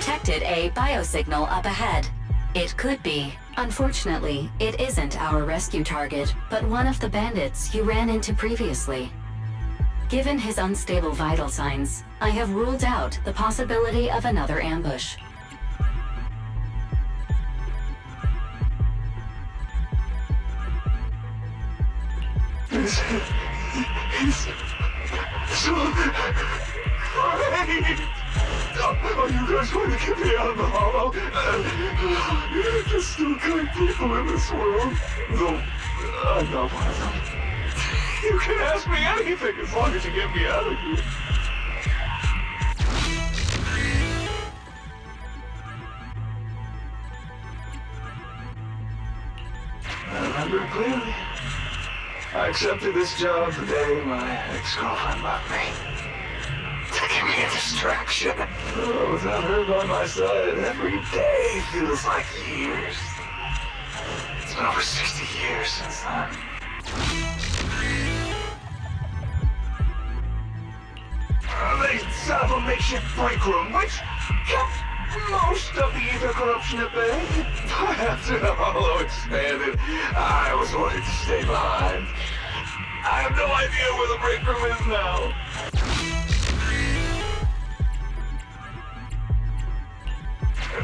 detected a biosignal up ahead. It could be. Unfortunately, it isn't our rescue target, but one of the bandits you ran into previously. Given his unstable vital signs, I have ruled out the possibility of another ambush. He's so great! Are you guys going to get me out of the hollow? There's still good people in this world. Though, I'm not one of them. You can ask me anything as long as you get me out of here. I remember it clearly. I accepted this job the day my ex-girlfriend left me. To give me a distraction. Oh, without her by my side, every day feels like years. It's been over 60 years since then. They set up a makeshift break room, which kept most of the ether corruption at bay. But after the hollow expanded, I was ordered to stay behind. I have no idea where the break room is now.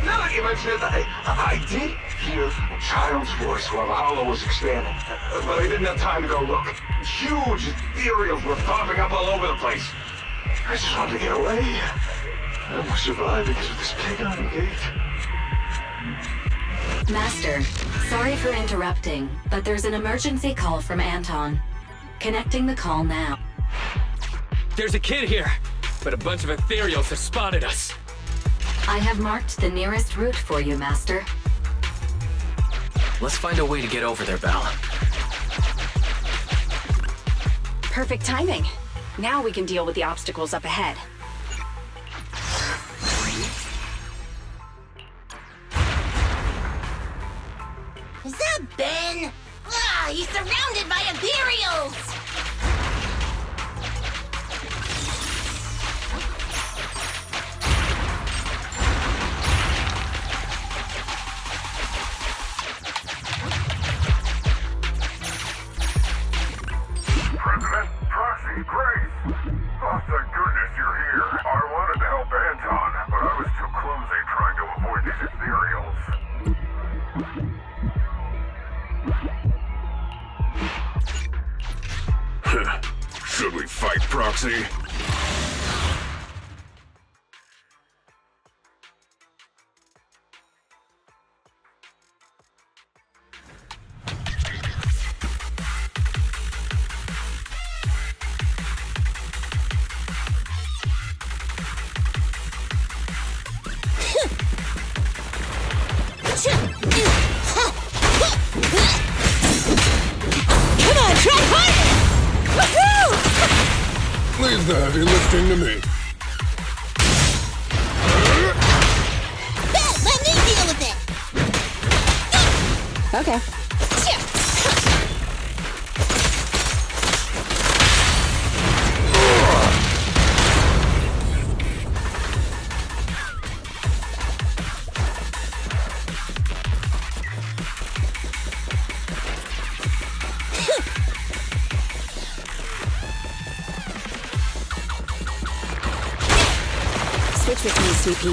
Now that you mention it, I did hear a child's voice while the hollow was expanding, but I didn't have time to go look. Huge ethereals were popping up all over the place. I just wanted to get away. I almost survived because of this pig on the gate. Master, sorry for interrupting, but there's an emergency call from Anton. Connecting the call now. There's a kid here, but a bunch of ethereals have spotted us. I have marked the nearest route for you, Master. Let's find a way to get over there, Val. Perfect timing. Now we can deal with the obstacles up ahead. Is that Ben? Ah, he's surrounded by ethereals! President, Proxy, Grace! Oh, thank goodness you're here. I wanted to help Anton, but I was too clumsy trying to avoid these ethereals. Should we fight, Proxy? Come on, try harder! Woohoo! Leave the heavy lifting to me. Bet, let me deal with it! Okay. Switch with me, CP.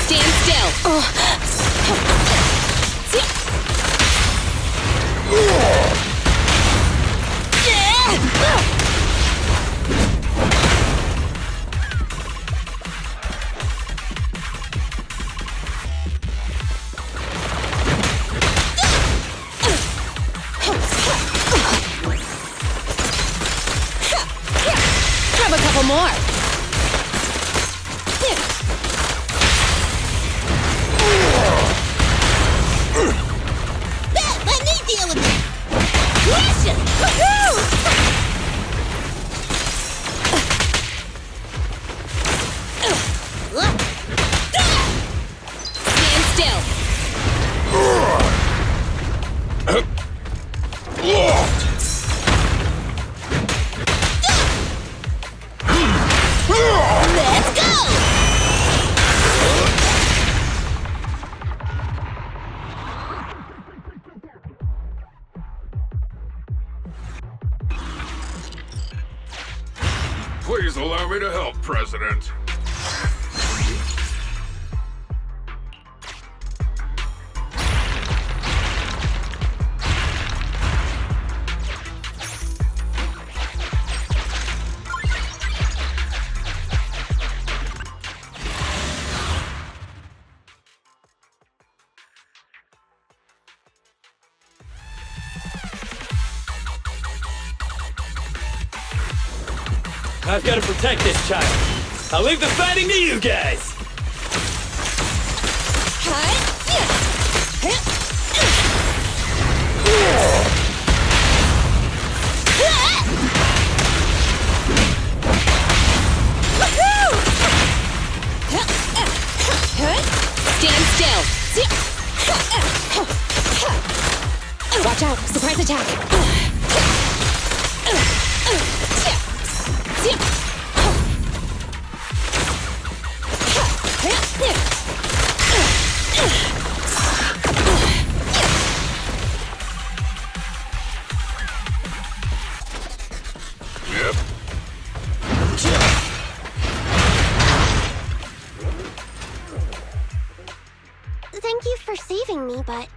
Stand still. Grab a couple more. Bet, let me deal with it! Crush it! Woohoo! Stand still. Let's Please allow me to help, President. I've got to protect this child. I'll leave the fighting to you guys. Stand still. Watch out. Surprise attack. Yep. Thank you for saving me, but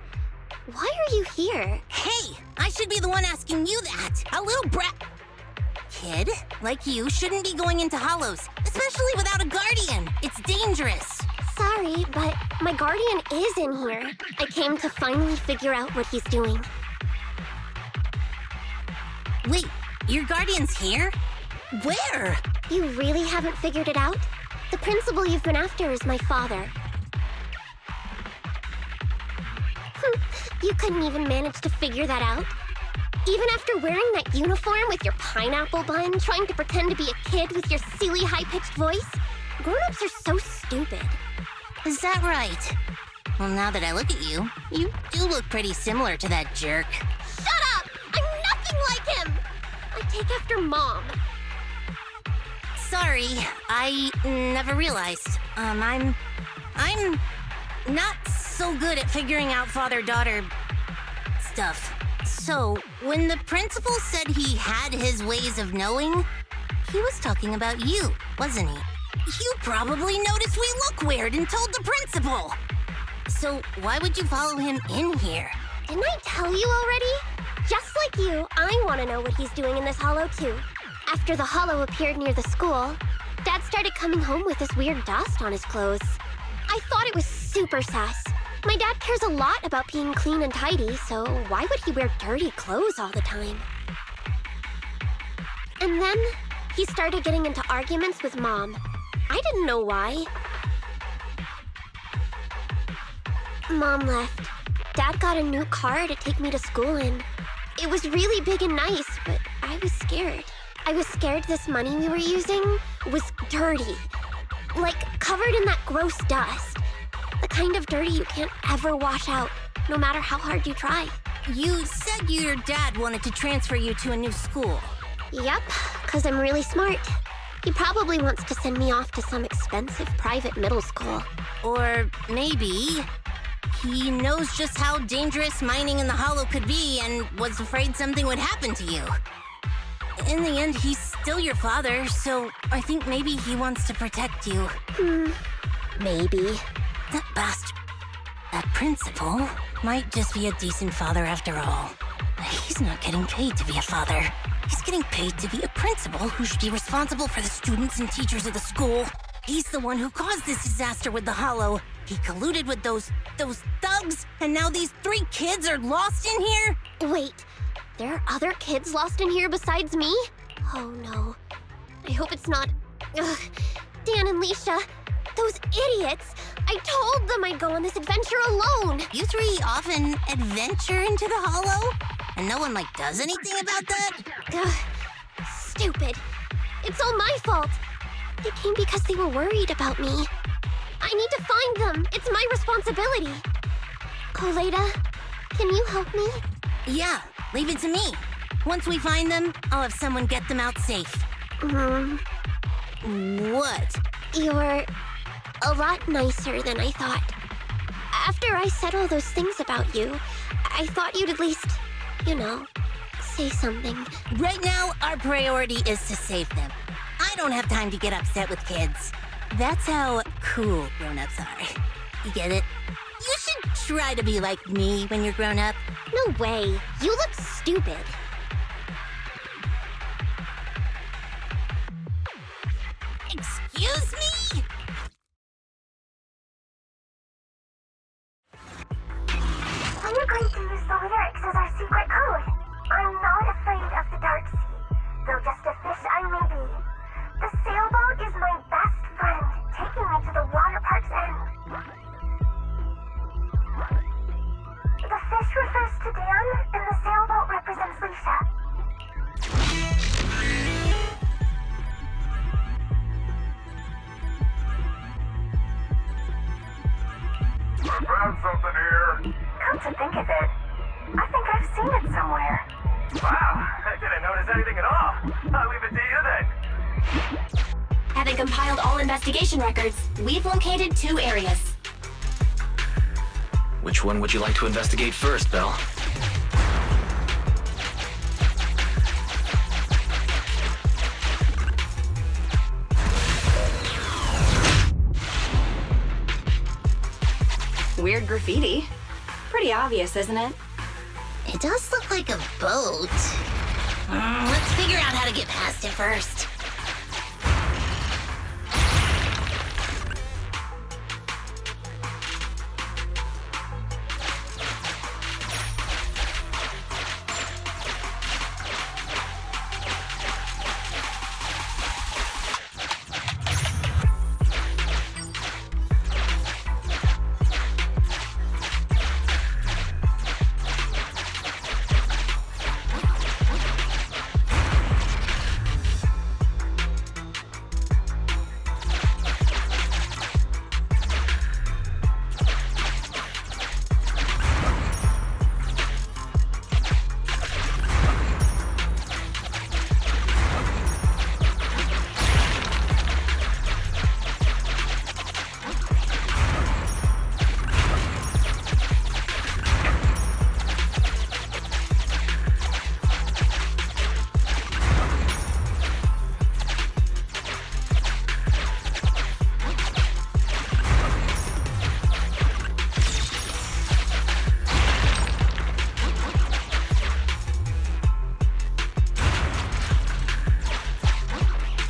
why are you here? Hey, I should be the one asking you that. A little brat kid like you shouldn't be going into hollows, especially without a guardian. It's dangerous. Sorry, but my guardian is in here. I came to finally figure out what he's doing. Wait, your guardian's here? Where? You really haven't figured it out? The principal you've been after is my father. You couldn't even manage to figure that out? Even after wearing that uniform with your pineapple bun, trying to pretend to be a kid with your silly high-pitched voice? Grown-ups are so stupid. Is that right? Well, now that I look at you, you do look pretty similar to that jerk. Shut up! I'm nothing like him! I take after Mom. Sorry, I never realized. I'm not so good at figuring out father-daughter stuff. So, when the principal said he had his ways of knowing, he was talking about you, wasn't he? You probably noticed we look weird and told the principal. So, why would you follow him in here? Didn't I tell you already? Just like you, I want to know what he's doing in this hollow too. After the hollow appeared near the school, Dad started coming home with this weird dust on his clothes. I thought it was super sus. My dad cares a lot about being clean and tidy, so why would he wear dirty clothes all the time? And then he started getting into arguments with Mom. I didn't know why. Mom left. Dad got a new car to take me to school in. It was really big and nice, but I was scared. I was scared this money we were using was dirty. Like, covered in that gross dust. The kind of dirty you can't ever wash out, no matter how hard you try. You said your dad wanted to transfer you to a new school. Yep, because I'm really smart. He probably wants to send me off to some expensive private middle school. Or maybe he knows just how dangerous mining in the hollow could be and was afraid something would happen to you. In the end, he's still your father, so I think maybe he wants to protect you. Maybe. That bastard, that principal, might just be a decent father after all. He's not getting paid to be a father. He's getting paid to be a principal who should be responsible for the students and teachers of the school. He's the one who caused this disaster with the hollow. He colluded with those thugs, and now these 3 kids are lost in here? Wait, there are other kids lost in here besides me? Oh no. I hope it's not... Ugh. Dan and Leisha, those idiots! I told them I'd go on this adventure alone! You 3 often adventure into the hollow? And no one, does anything about that? Ugh. Stupid. It's all my fault. They came because they were worried about me. I need to find them. It's my responsibility. Koleda, can you help me? Yeah, leave it to me. Once we find them, I'll have someone get them out safe. What? You're a lot nicer than I thought. After I said all those things about you, I thought you'd at least, say something. Right now, our priority is to save them. I I don't have time to get upset with kids. That's how cool grown-ups are. You get it? You should try to be like me when you're grown up. No way. You look stupid. Excuse me? We agreed to use the lyrics as our secret code. I'm not afraid of the dark sea, though just a fish I may be. The sailboat is my best friend, taking me to the water park's end. The fish refers to Dan, and the sailboat represents Lisa. I found something here. Come to think of it, I think I've seen it somewhere. Wow, I didn't notice anything at all. I'll leave it to you then. Having compiled all investigation records, we've located 2 areas. Which one would you like to investigate first, Belle? Weird graffiti. Pretty obvious, isn't it? It does look like a boat. Let's figure out how to get past it first.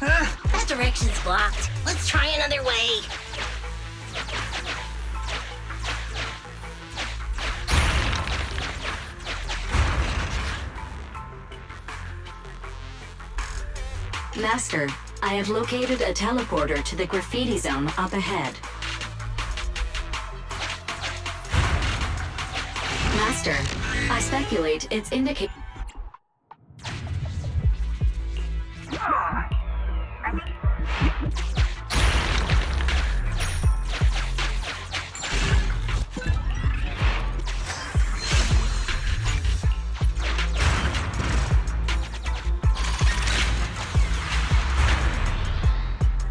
That direction's blocked. Let's try another way. Master, I have located a teleporter to the graffiti zone up ahead. Master, I speculate it's indicate.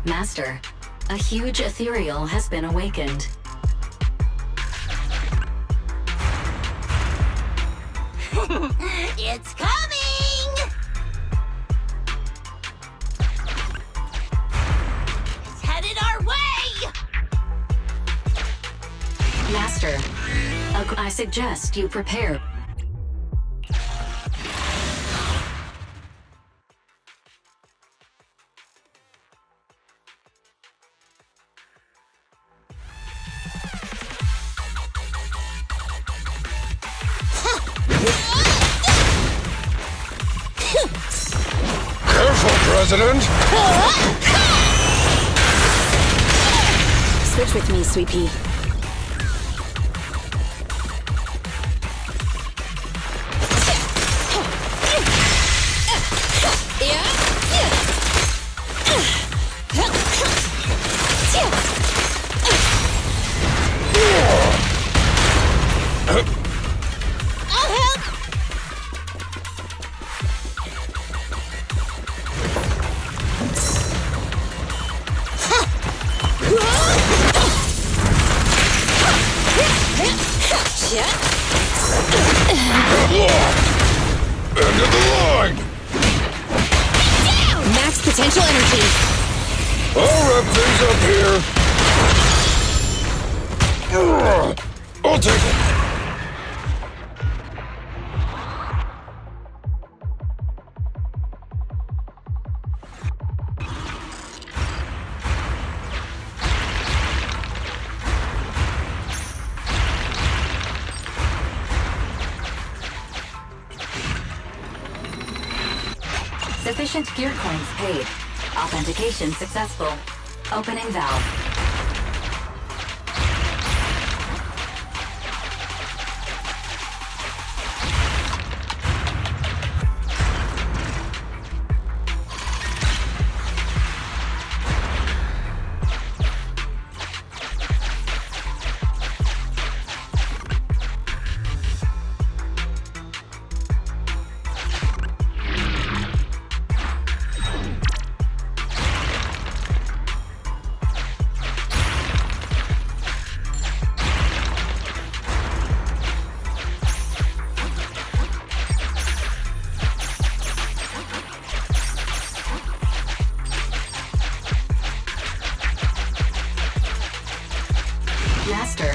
Master, a huge ethereal has been awakened. It's coming! It's headed our way! Master, I suggest you prepare. Careful, President! Switch with me, Sweet Pea. End of the line! Max Potential energy. I'll wrap things up here. I'll take it. Sufficient gear coins paid. Authentication successful. Opening valve. Master,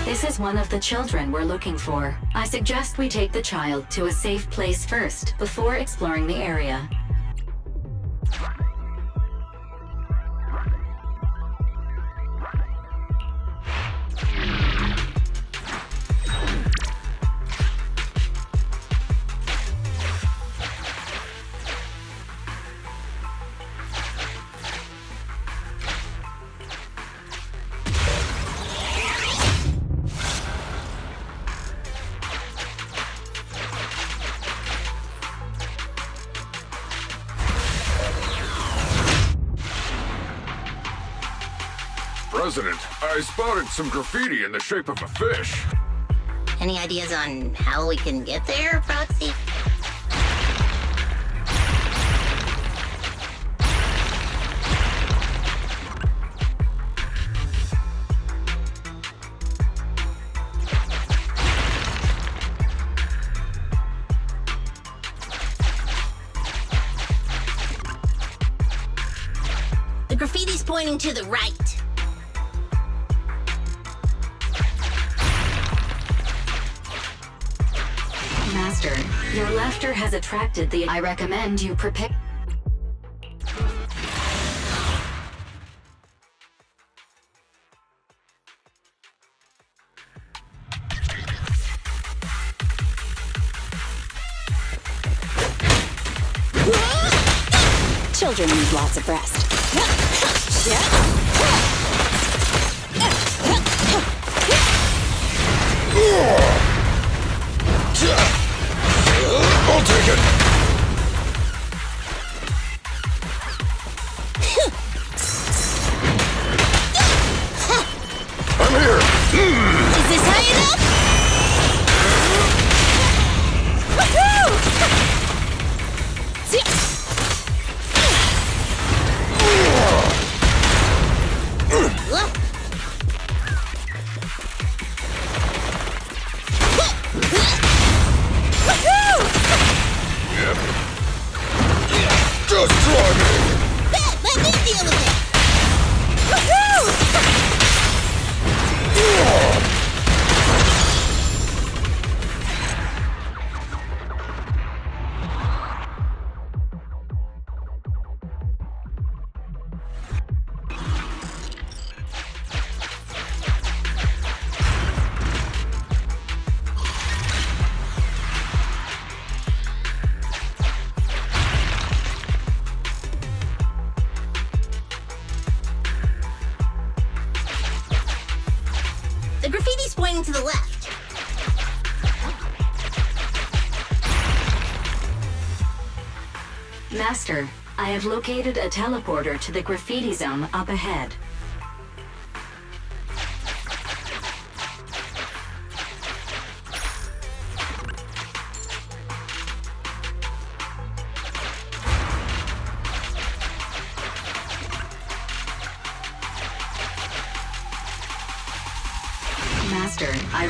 this is one of the children we're looking for. I suggest we take the child to a safe place first, before exploring the area. President, I spotted some graffiti in the shape of a fish. Any ideas on how we can get there, Proxy? The graffiti's pointing to the right. Master, your laughter has attracted the... I recommend you prepare... Children need lots of rest. I'll take it. I'm here. Is this high enough? Just try me. Let me deal with it. The graffiti's pointing to the left. Master, I have located a teleporter to the graffiti zone up ahead. Master, I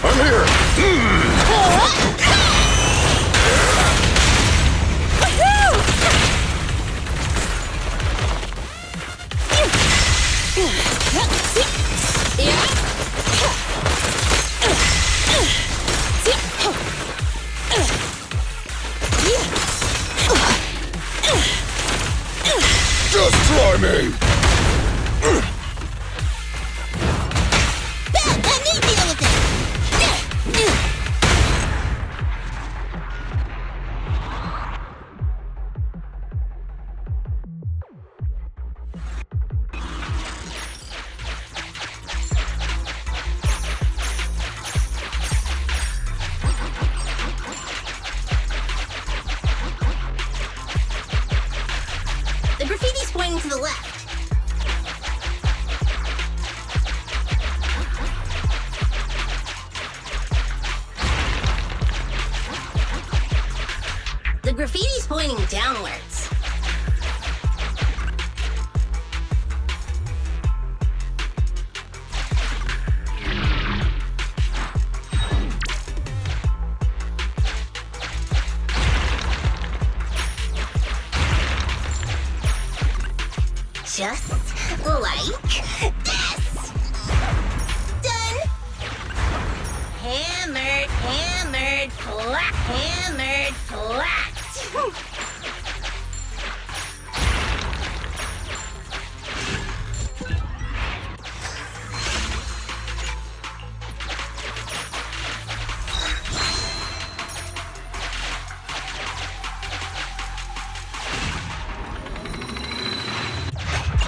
I'm here! Just try me! Let me deal with it! The graffiti's pointing to the left. The graffiti's pointing downwards. Just like this. Done. Hammered, hammered, flat, hammered, flat.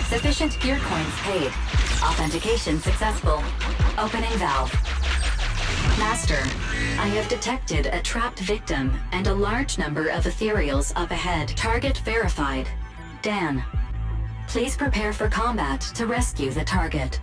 Sufficient gear coins paid. Authentication successful. Opening valve. Master, I have detected a trapped victim and a large number of ethereals up ahead. Target verified. Dan. Please prepare for combat to rescue the target.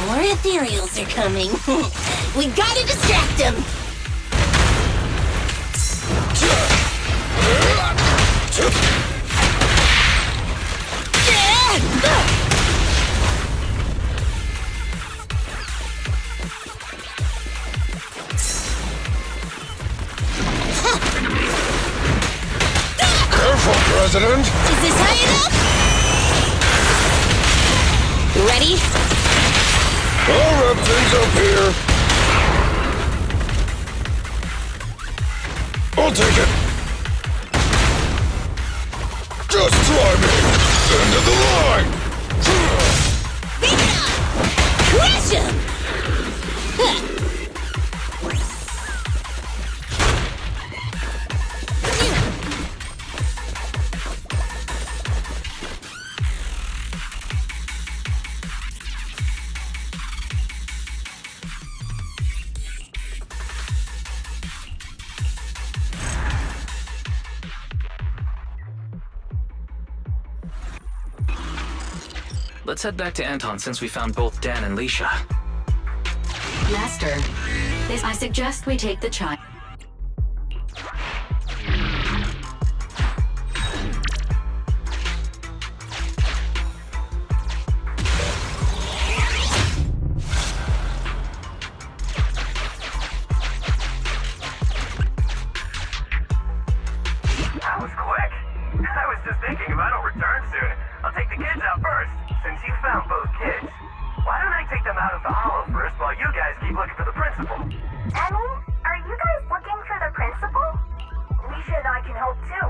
More ethereals are coming. We gotta distract them. Careful, President! Is this high enough? You ready? I'll wrap things up here. I'll take it. Just try me. End of the line. Crush him! Let's head back to Anton since we found both Dan and Leisha. Master, I suggest we take the child. That was quick. I was just thinking if I don't return soon, I'll take the kids out first, since you found both kids. Why don't I take them out of the hollow first while you guys keep looking for the principal? Emmy, are you guys looking for the principal? Leisha and I can help too.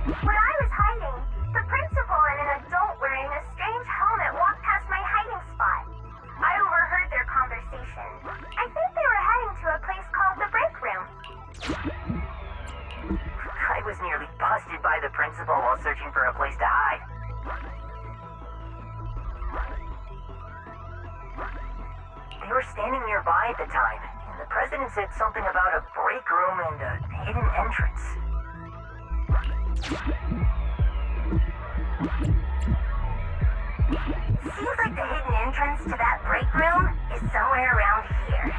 When I was hiding, the principal and an adult wearing a strange helmet walked past my hiding spot. I overheard were standing nearby at the time, and the president said something about a break room and a hidden entrance. Seems like the hidden entrance to that break room is somewhere around here.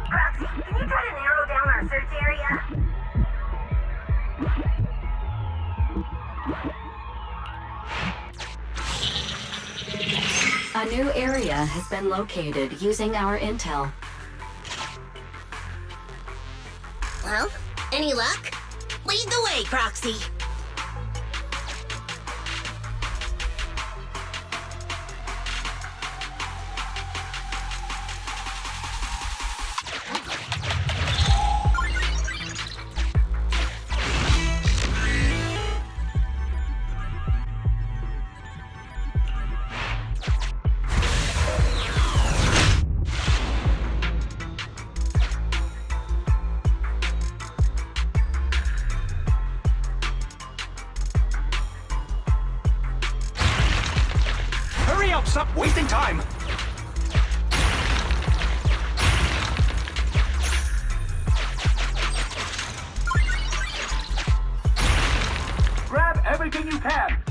Proxy, can you try to narrow down our search area? A new area has been located using our intel. Well, any luck? Lead the way, Proxy. Hurry up, stop wasting time! Grab everything you can!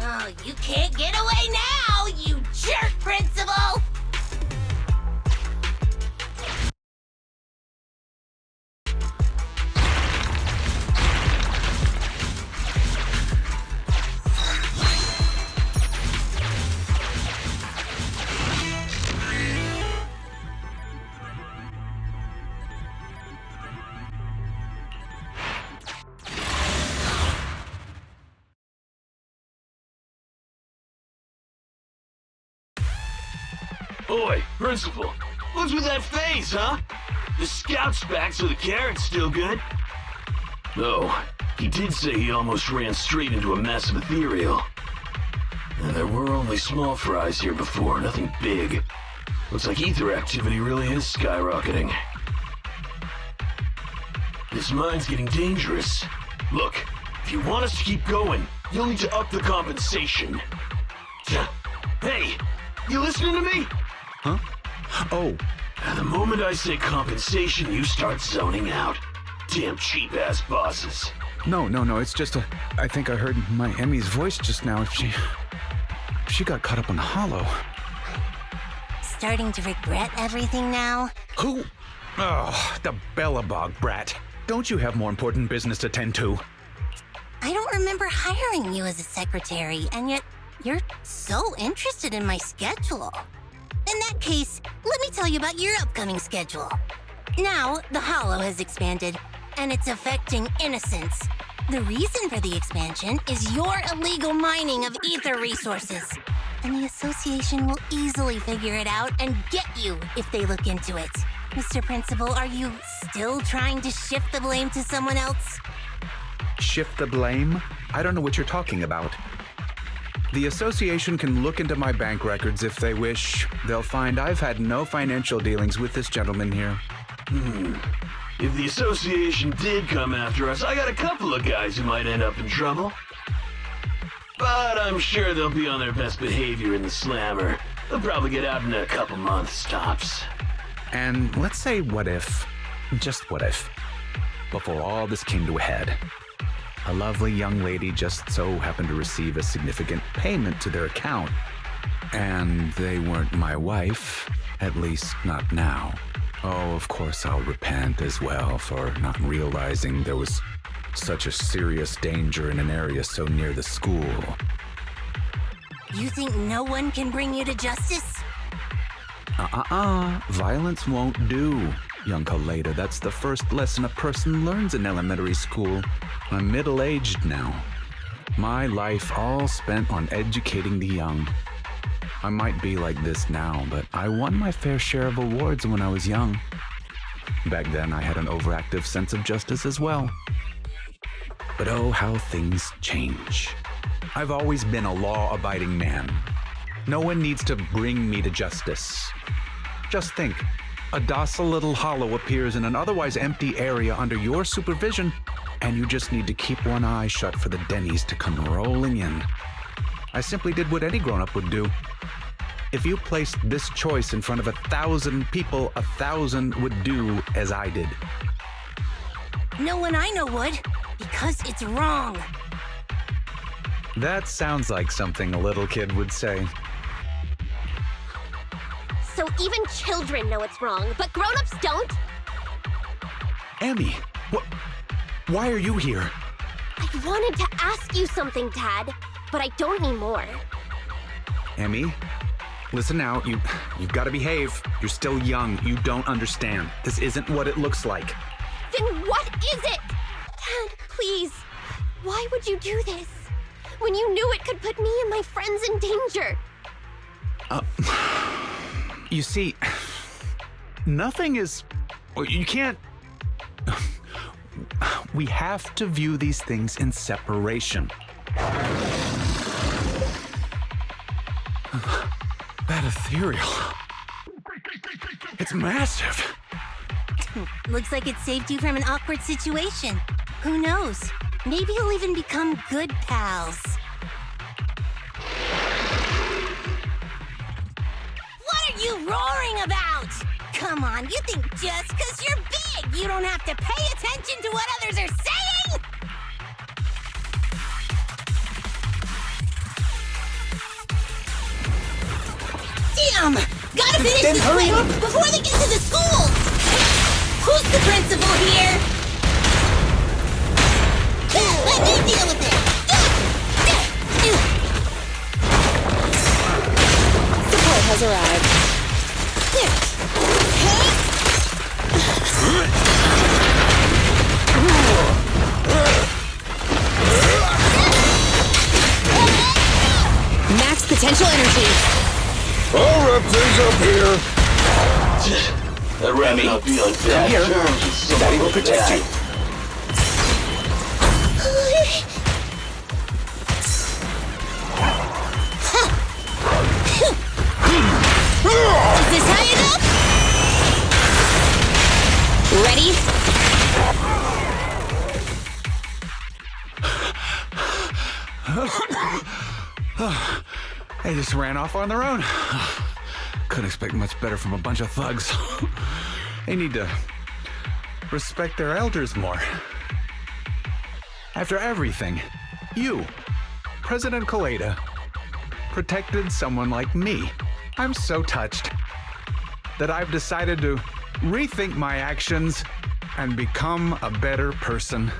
Oh, you can't get away now, you jerk, Principal! Oi, Principal, what's with that face, huh? The scout's back, so the carrot's still good. Though, he did say he almost ran straight into a massive ethereal. And there were only small fries here before, nothing big. Looks like ether activity really is skyrocketing. This mine's getting dangerous. Look, if you want us to keep going, you'll need to up the compensation. Hey, you listening to me? Huh? Oh. The moment I say compensation, you start zoning out. Damn cheap-ass bosses. No, it's just I think I heard my Emmy's voice just now. If she got caught up on the hollow. Starting to regret everything now? Who? Oh, the Bellabog brat. Don't you have more important business to tend to? I don't remember hiring you as a secretary, and yet you're so interested in my schedule. In that case, let me tell you about your upcoming schedule. Now, the Hollow has expanded, and it's affecting innocents. The reason for the expansion is your illegal mining of ether resources. And the Association will easily figure it out and get you if they look into it. Mr. Principal, are you still trying to shift the blame to someone else? Shift the blame? I don't know what you're talking about. The Association can look into my bank records if they wish. They'll find I've had no financial dealings with this gentleman here. If the Association did come after us, I got a couple of guys who might end up in trouble. But I'm sure they'll be on their best behavior in the slammer. They'll probably get out in a couple months, tops. And let's say what if, just what if, before all this came to a head, a lovely young lady just so happened to receive a significant payment to their account. And they weren't my wife, at least not now. Oh, of course I'll repent as well for not realizing there was such a serious danger in an area so near the school. You think no one can bring you to justice? Violence won't do, young Kaleda. That's the first lesson a person learns in elementary school. I'm middle-aged now. My life all spent on educating the young. I might be like this now, but I won my fair share of awards when I was young. Back then, I had an overactive sense of justice as well. But oh, how things change. I've always been a law-abiding man. No one needs to bring me to justice. Just think, a docile little hollow appears in an otherwise empty area under your supervision, and you just need to keep one eye shut for the Denny's to come rolling in. I simply did what any grown-up would do. If you placed this choice in front of 1,000 people, 1,000 would do as I did. No one I know would, because it's wrong. That sounds like something a little kid would say. So even children know it's wrong, but grown-ups don't? Emmy, why are you here? I wanted to ask you something, Dad, but I don't anymore. Emmy, listen now, you've got to behave. You're still young. You don't understand. This isn't what it looks like. Then what is it? Dad, please. Why would you do this? When you knew it could put me and my friends in danger. You see, nothing is... You can't... We have to view these things in separation. That ethereal... It's massive. Looks like it saved you from an awkward situation. Who knows? Maybe you'll even become good pals. What are you roaring about? Come on, you think just 'cause you're big, you don't have to pay attention to what others are saying? Damn! Gotta finish this quick before they get to the schools! Who's the principal here? Let me deal with it! Support has arrived. Max potential energy. I'll wrap things up here. That Remy, not be on bad here. terms with someone Daddy will like protect that. you. Is this high enough? Ready? They just ran off on their own. Couldn't expect much better from a bunch of thugs. They need to respect their elders more. After everything, you, President Kaleda, protected someone like me. I'm so touched that I've decided to rethink my actions and become a better person.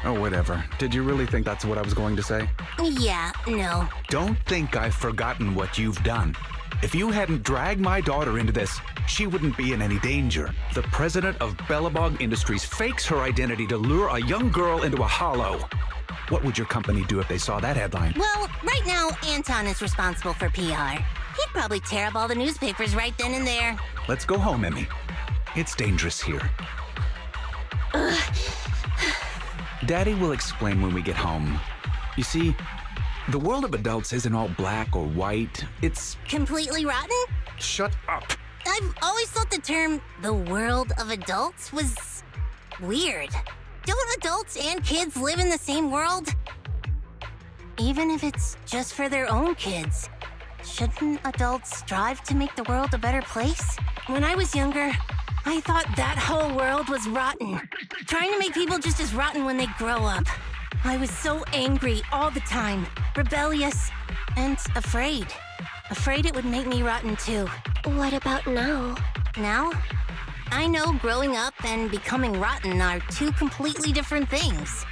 Oh, whatever. Did you really think that's what I was going to say? Yeah, no. Don't think I've forgotten what you've done. If you hadn't dragged my daughter into this, she wouldn't be in any danger. The president of Bellabog Industries fakes her identity to lure a young girl into a hollow. What would your company do if they saw that headline? Well, right now, Anton is responsible for PR. He'd probably tear up all the newspapers right then and there. Let's go home, Emmy. It's dangerous here. Daddy will explain when we get home. You see, the world of adults isn't all black or white. It's... Completely rotten? Shut up. I've always thought the term, the world of adults, was weird. Don't adults and kids live in the same world? Even if it's just for their own kids. Shouldn't adults strive to make the world a better place? When I was younger, I thought that whole world was rotten. Trying to make people just as rotten when they grow up. I was so angry all the time, rebellious, and afraid. Afraid it would make me rotten too. What about now? Now? I know growing up and becoming rotten are two completely different things.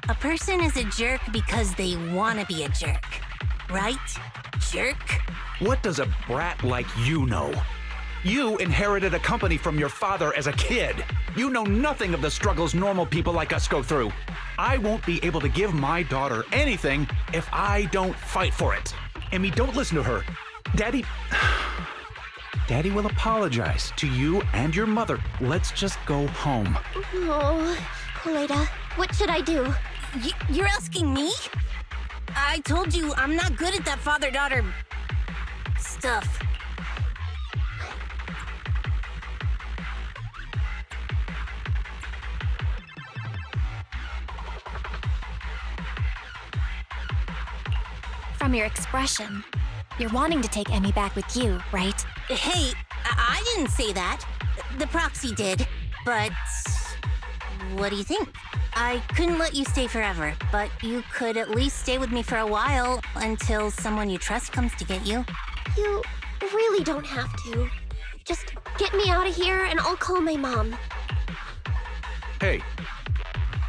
A person is a jerk because they want to be a jerk. right, jerk? What does a brat like you know? You inherited a company from your father as a kid. You know nothing of the struggles normal people like us go through. I won't be able to give my daughter anything if I don't fight for it. Amy, don't listen to her. Daddy will apologize to you and your mother. Let's just go home. Oh, Coleta, what should I do? You're asking me? I told you I'm not good at that father-daughter stuff. From your expression, you're wanting to take Emmy back with you, right? Hey, I didn't say that. The proxy did. But what do you think? I couldn't let you stay forever, but you could at least stay with me for a while until someone you trust comes to get you. You really don't have to. Just get me out of here and I'll call my mom. Hey,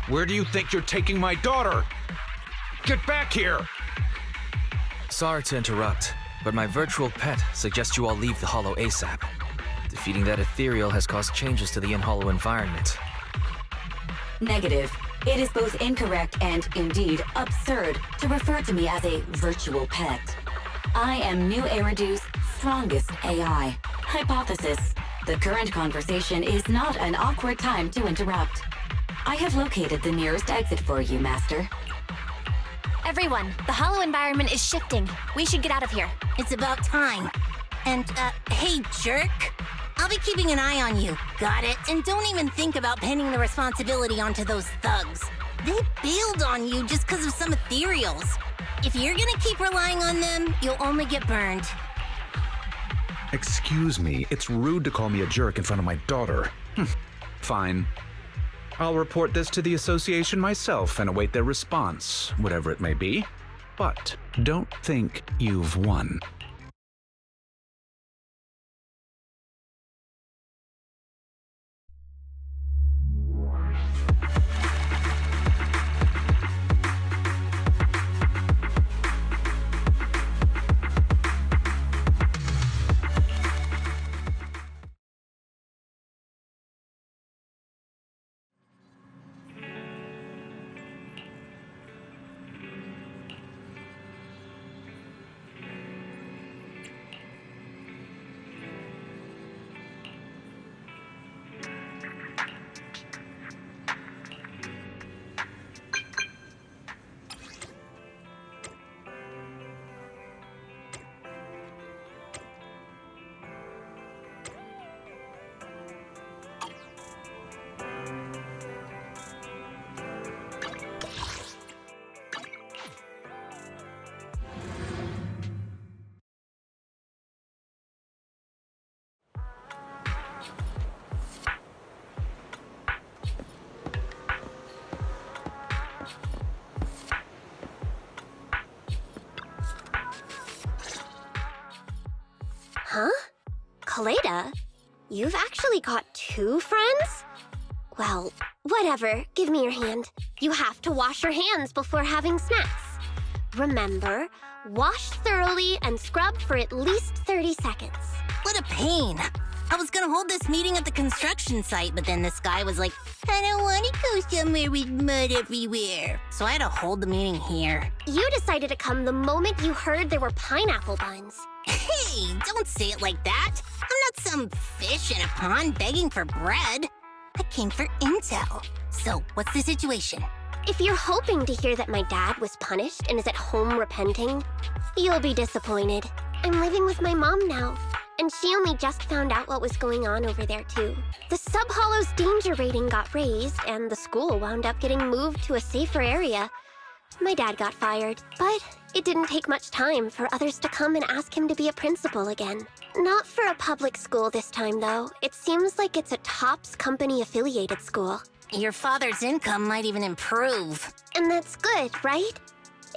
where do you think you're taking my daughter? Get back here! Sorry to interrupt, but my virtual pet suggests you all leave the Hollow ASAP. Defeating that ethereal has caused changes to the in-Hollow environment. Negative. It is both incorrect and, indeed, absurd to refer to me as a virtual pet. I am New Eridu's strongest AI. Hypothesis. The current conversation is not an awkward time to interrupt. I have located the nearest exit for you, Master. Everyone, the Hollow environment is shifting. We should get out of here. It's about time. And, hey, jerk. I'll be keeping an eye on you. Got it? And don't even think about pinning the responsibility onto those thugs. They bailed on you just because of some ethereals. If you're gonna keep relying on them, you'll only get burned. Excuse me, it's rude to call me a jerk in front of my daughter. Fine. I'll report this to the association myself and await their response, whatever it may be. But don't think you've won. Huh? Coleta? You've actually got 2 friends? Well, whatever. Give me your hand. You have to wash your hands before having snacks. Remember, washed thoroughly and scrubbed for at least 30 seconds. What a pain. I was gonna hold this meeting at the construction site, but then this guy was like, I don't want to go somewhere with mud everywhere. So I had to hold the meeting here. You decided to come the moment you heard there were pineapple buns. Hey, don't say it like that. I'm not some fish in a pond begging for bread. I came for intel. So, what's the situation? If you're hoping to hear that my dad was punished and is at home repenting, you'll be disappointed. I'm living with my mom now, and she only just found out what was going on over there too. The Sub-Hollow's danger rating got raised, and the school wound up getting moved to a safer area. My dad got fired, but it didn't take much time for others to come and ask him to be a principal again. Not for a public school this time, though. It seems like it's a TOPS company-affiliated school. Your father's income might even improve. And that's good, right?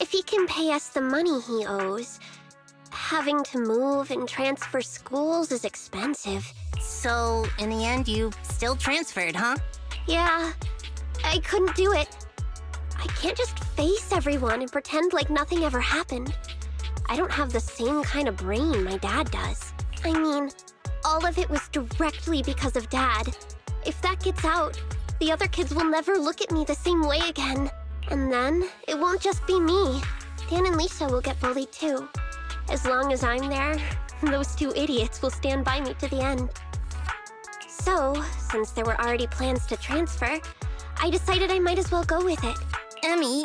If he can pay us the money he owes, having to move and transfer schools is expensive. So, in the end, you still transferred, huh? Yeah, I couldn't do it. I can't just face everyone and pretend like nothing ever happened. I don't have the same kind of brain my dad does. I mean, all of it was directly because of Dad. If that gets out, the other kids will never look at me the same way again. And then, it won't just be me. Dan and Leisha will get bullied too. As long as I'm there, those two idiots will stand by me to the end. So, since there were already plans to transfer, I decided I might as well go with it. Emmy,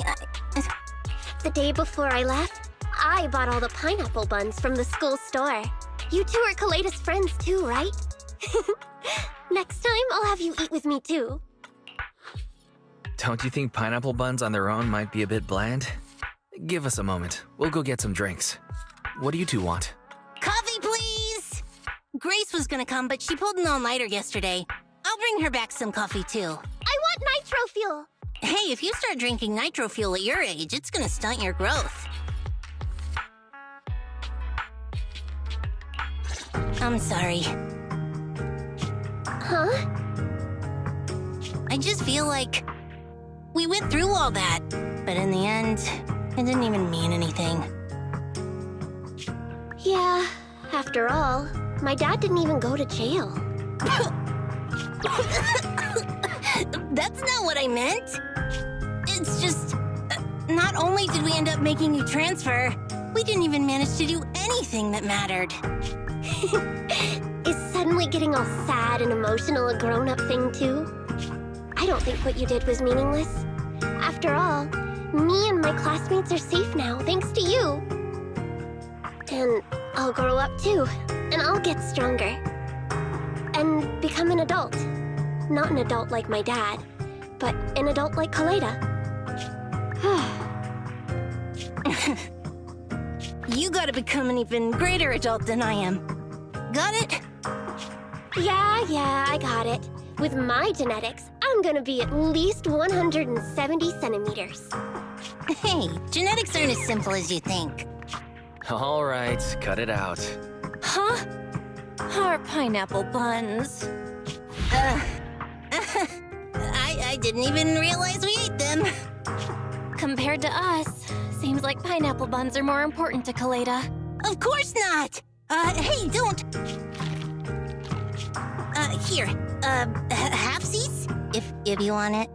The day before I left, I bought all the pineapple buns from the school store. You two are Kaleda's friends too, right? Next time, I'll have you eat with me too. Don't you think pineapple buns on their own might be a bit bland? Give us a moment. We'll go get some drinks. What do you two want? coffee, please! Grace was gonna come, but she pulled an all-nighter yesterday. I'll bring her back some coffee, too. I want nitro fuel! Hey, if you start drinking nitro fuel at your age, it's gonna stunt your growth. I'm sorry. Huh? I just feel like we went through all that, but in the end, it didn't even mean anything. Yeah, after all, my dad didn't even go to jail. That's not what I meant. It's just, not only did we end up making you transfer, we didn't even manage to do anything that mattered. Is suddenly getting all sad and emotional a grown-up thing too? I don't think what you did was meaningless. After all, me and my classmates are safe now, thanks to you. And I'll grow up too, and I'll get stronger. And become an adult. Not an adult like my dad, but an adult like Kaleda. You gotta become an even greater adult than I am. Got it? Yeah, I got it. With my genetics, I'm gonna be at least 170 centimeters. Hey, genetics aren't as simple as you think. All right, cut it out. Huh? Our pineapple buns. I didn't even realize we ate them. Compared to us, seems like pineapple buns are more important to Kaleda. Of course not! Hey, don't! Here, halfsies? If you want it.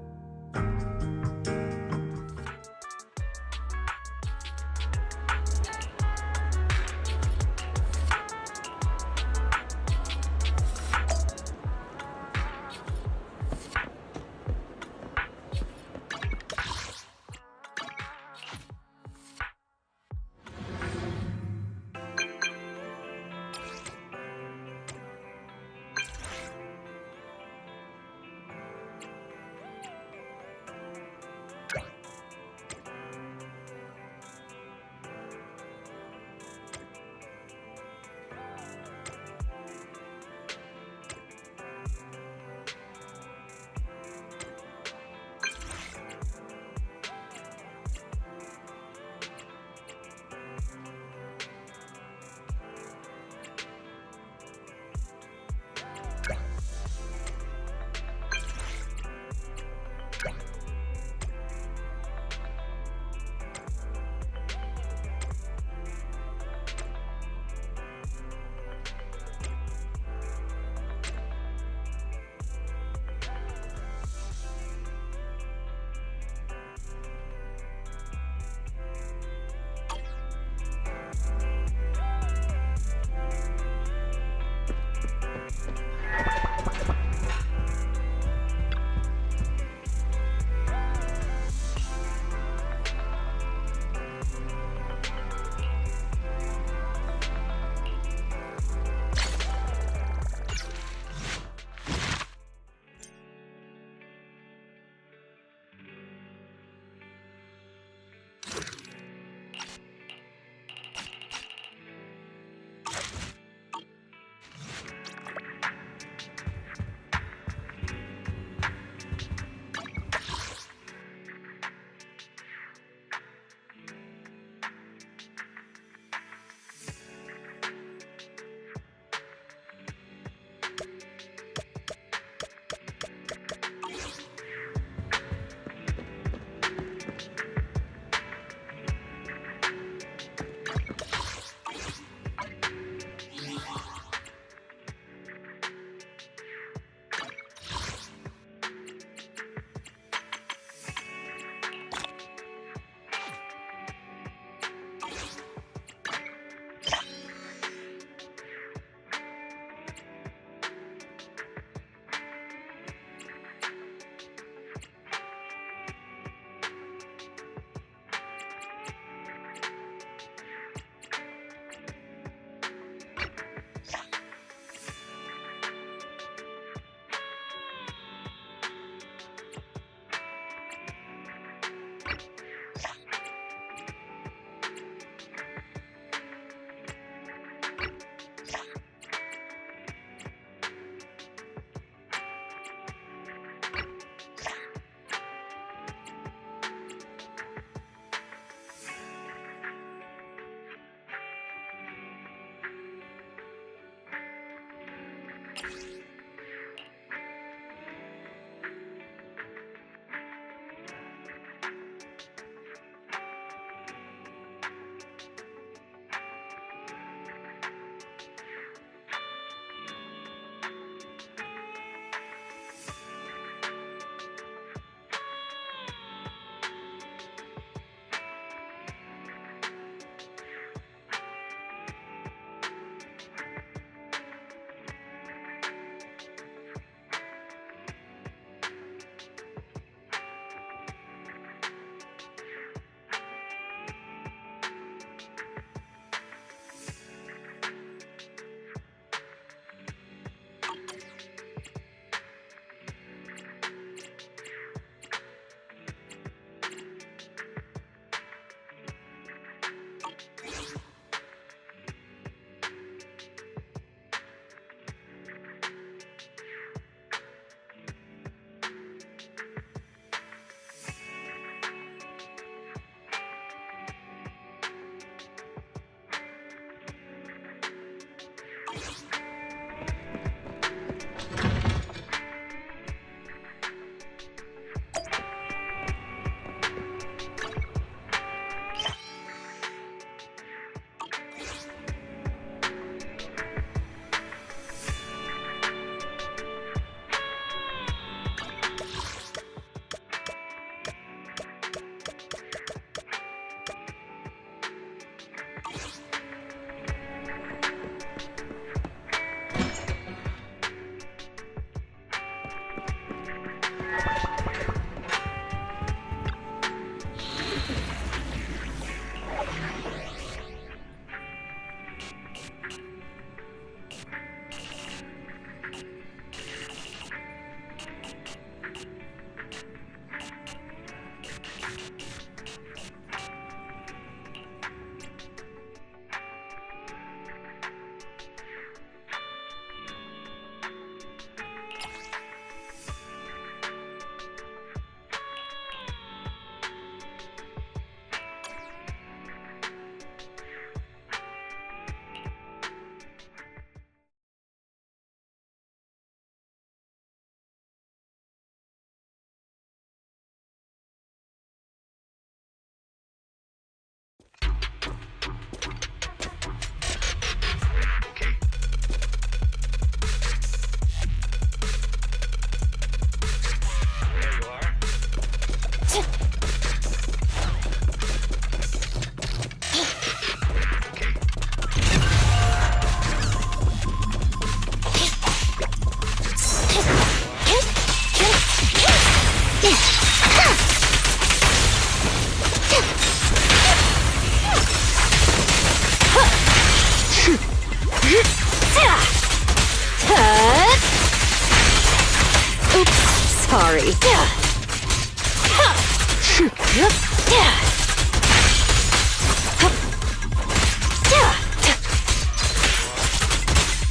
Sorry.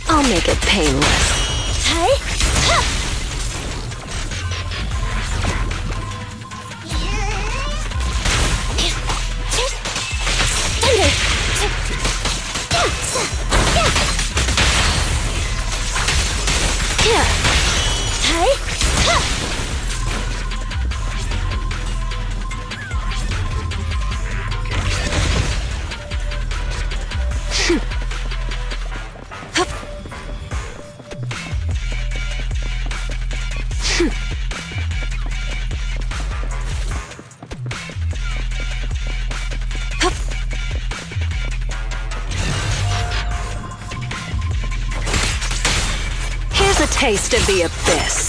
I'll make it painless. Here's a taste of the abyss.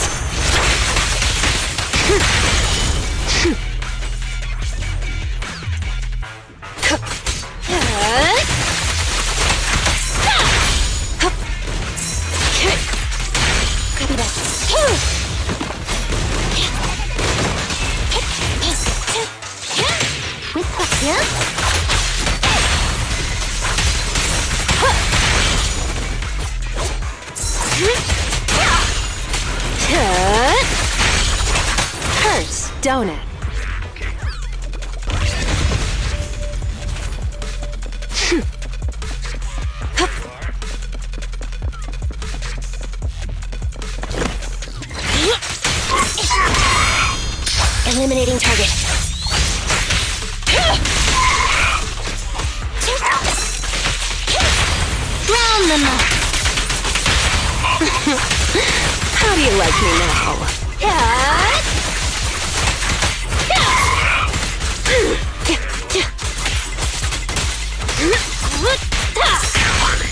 Hurts, don't it? Eliminating target. Round them up. How do you like me now?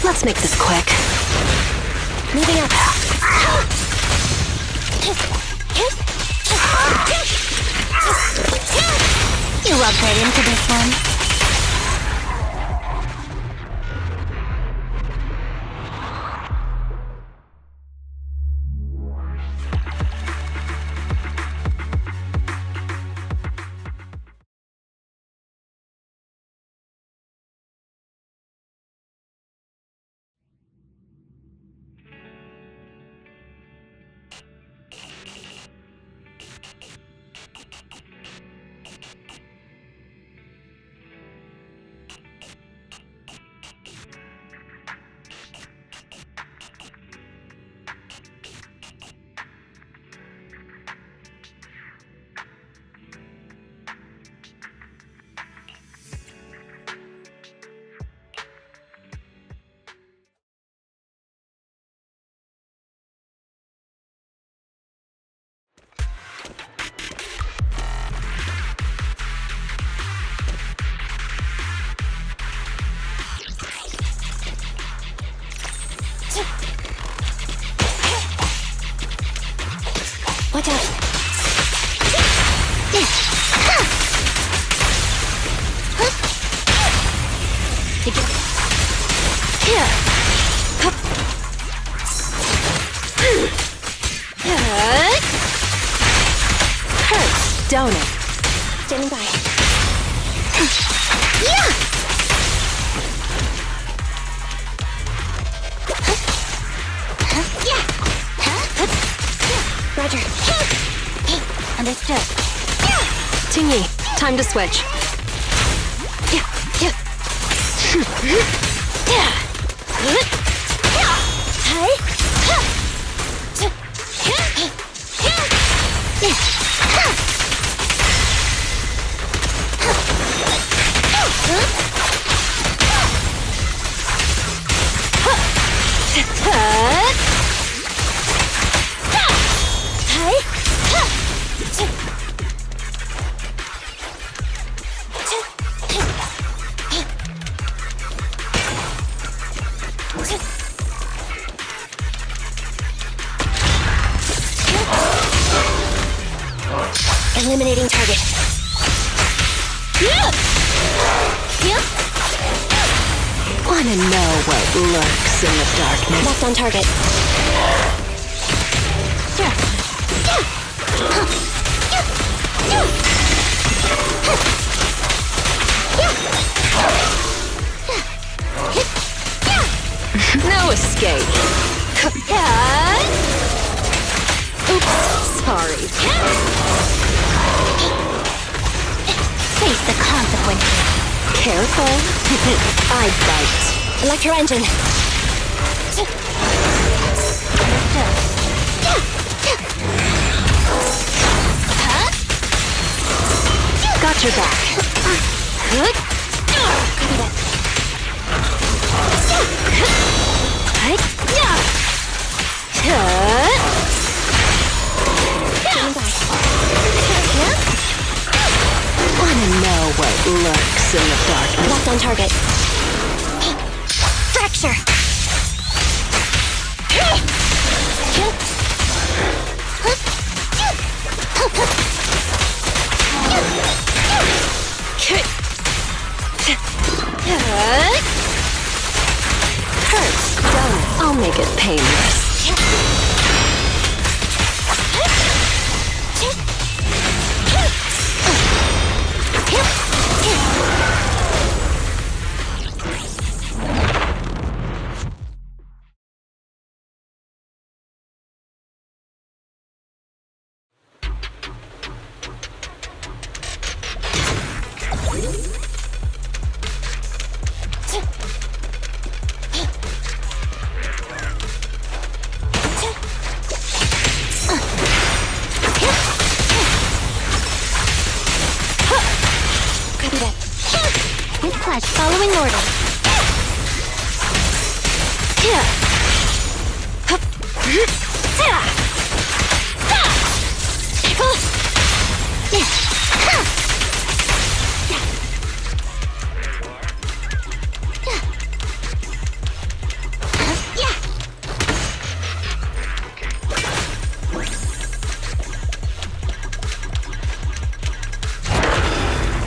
Let's make this quick. Moving up. You walked right into this one. time to switch. Eliminating target. Wanna know what lurks in the darkness? Left on target. No escape. Oops, sorry. Face the consequences. Careful. I bite. Electro engine. Got your back. Wanna know what lurks in the darkness? Left on target. Fracture. Hurts, don't it? I'll make it painless. Dispatch following order.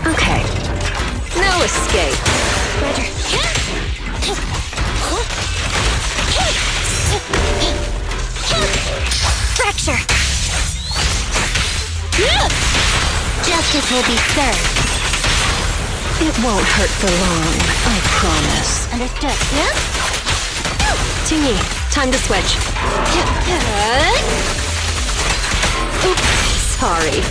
Okay. No escape. Roger. Fracture. Justice will be served. It won't hurt for long, I promise. Understood. Tingy, time to switch. Oops, sorry.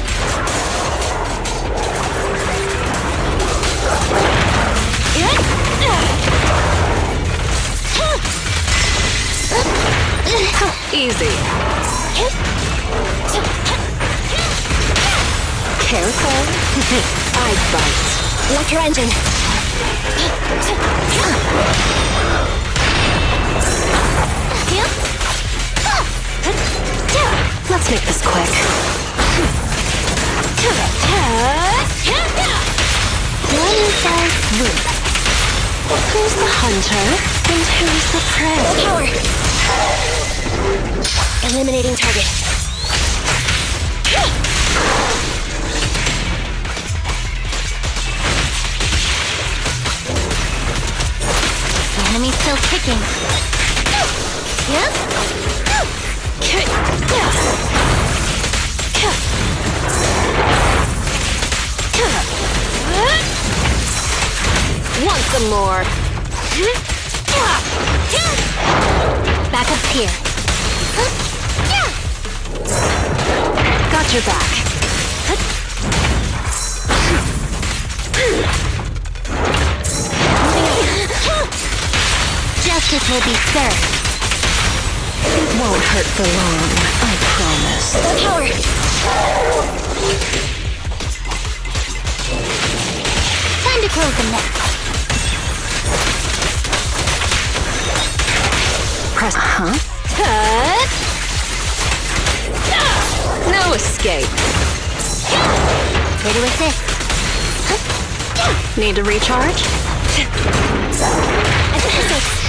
Easy. Careful. I bite. Electro engine. Let's make this quick. One fell swoop. Who's the hunter and who's the prey? Power. Eliminating target. The enemy's still kicking. Want some more? Back up here. Got your back. Justice will be served. It won't hurt for long, I promise. The power! Time to close the net. Press. Cut! No escape. Here to assist. Need to recharge? Assist.